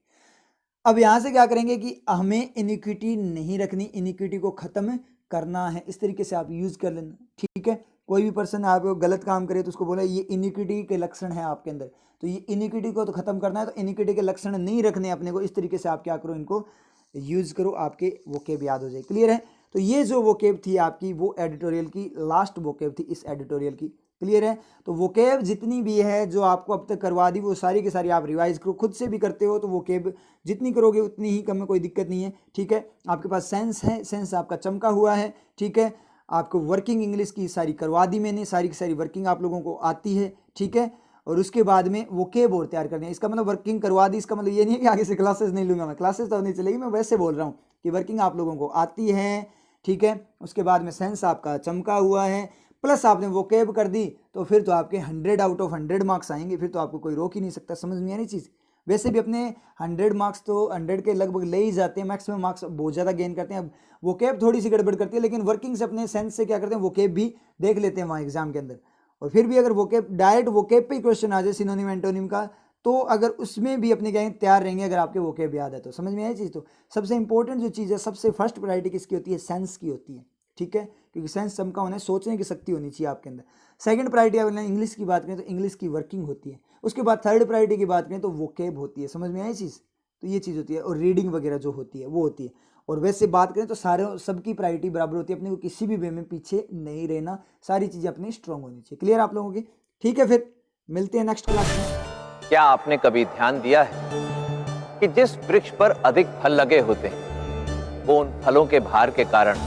अब यहाँ से क्या करेंगे कि हमें इनिक्विटी नहीं रखनी, इनिक्विटी को ख़त्म करना है। इस तरीके से आप यूज़ कर लेना, ठीक है। कोई भी पर्सन आप गलत काम करे तो उसको बोला ये इनिक्विटी के लक्षण है आपके अंदर, तो ये इनिक्विटी को तो ख़त्म करना है, तो इनिक्विटी के लक्षण नहीं रखने अपने को। इस तरीके से आप क्या करो, इनको यूज़ करो, आपके वोकेब याद हो जाए। क्लियर है? तो ये जो वोकेब थी आपकी, वो एडिटोरियल की लास्ट वोकेब थी इस एडिटोरियल की। क्लियर है? तो वोकेब जितनी भी है जो आपको अब तक करवा दी, वो सारी की सारी आप रिवाइज करो, खुद से भी करते हो तो वोकेब जितनी करोगे उतनी ही कम है, कोई दिक्कत नहीं है, ठीक है। आपके पास सेंस है, सेंस आपका चमका हुआ है, ठीक है। आपको वर्किंग इंग्लिश की सारी करवा दी मैंने, सारी की सारी वर्किंग आप लोगों को आती है, ठीक है। और उसके बाद में वोकेब और तैयार करनी है। इसका मतलब वर्किंग करवा दी, इसका मतलब ये नहीं है कि आगे से क्लासेस नहीं लूँगा मैं, क्लासेस तो नहीं चलेगी, मैं वैसे बोल रहा हूँ कि वर्किंग आप लोगों को आती है, ठीक है। उसके बाद में सेंस आपका चमका हुआ है, प्लस आपने वोकेब कर दी, तो फिर तो आपके 100 आउट ऑफ 100 मार्क्स आएंगे, फिर तो आपको कोई रोक ही नहीं सकता। समझ में आ रही चीज़? वैसे भी अपने 100 मार्क्स तो 100 के लगभग ले ही जाते हैं, मैक्सिमम मार्क्स बहुत ज़्यादा गेन करते हैं। अब वोकेब थोड़ी सी गड़बड़ करती है, लेकिन वर्किंग से अपने सेंस से क्या करते हैं, वोकेब भी देख लेते हैं वहाँ एग्जाम के अंदर। और फिर भी अगर वोकेब डायरेक्ट वोकेब पे ही क्वेश्चन आ जाए सिनोनिम एंटोनिम का, तो अगर उसमें भी अपने क्या तैयार रहेंगे, अगर आपके वोकेब याद है तो। समझ में आई चीज़? तो सबसे इंपॉर्टेंट जो चीज़ है, सबसे फर्स्ट प्रायोरिटी किसकी होती है, सेंस की होती है, ठीक है। क्योंकि सेंस चमका होना है, सोचने की शक्ति होनी चाहिए आपके अंदर। सेकंड प्रायोरिटी अगर इंग्लिश की बात करें तो इंग्लिश की वर्किंग होती है। उसके बाद थर्ड प्रायोरिटी की बात करें तो वोकेब होती है। समझ में आई चीज़? तो ये चीज़ होती है, और रीडिंग वगैरह जो होती है वो होती है। और वैसे बात करें तो सारे सबकी प्रायोरिटी बराबर होती है, अपने को किसी भी वे में पीछे नहीं रहना, सारी चीज़ें अपनी स्ट्रांग होनी चाहिए। क्लियर आप लोगों की? ठीक है, फिर मिलते हैं नेक्स्ट क्लास में। क्या आपने कभी ध्यान दिया है कि जिस वृक्ष पर अधिक फल लगे होते हैं वो उन फलों के भार के कारण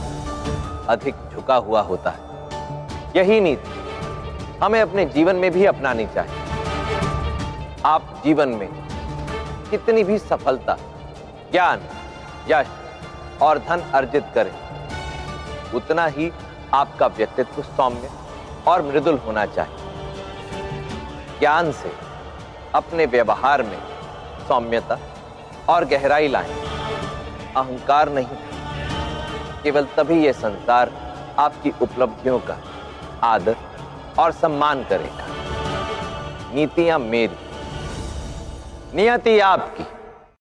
अधिक झुका हुआ होता है? यही नीति हमें अपने जीवन में भी अपनानी चाहिए। आप जीवन में कितनी भी सफलता, ज्ञान, यश और धन अर्जित करें, उतना ही आपका व्यक्तित्व सौम्य और मृदुल होना चाहिए। ज्ञान से अपने व्यवहार में सौम्यता और गहराई लाएं, अहंकार नहीं। केवल तभी यह संसार आपकी उपलब्धियों का आदर और सम्मान करेगा। नीतियां मेरी, नियति आपकी।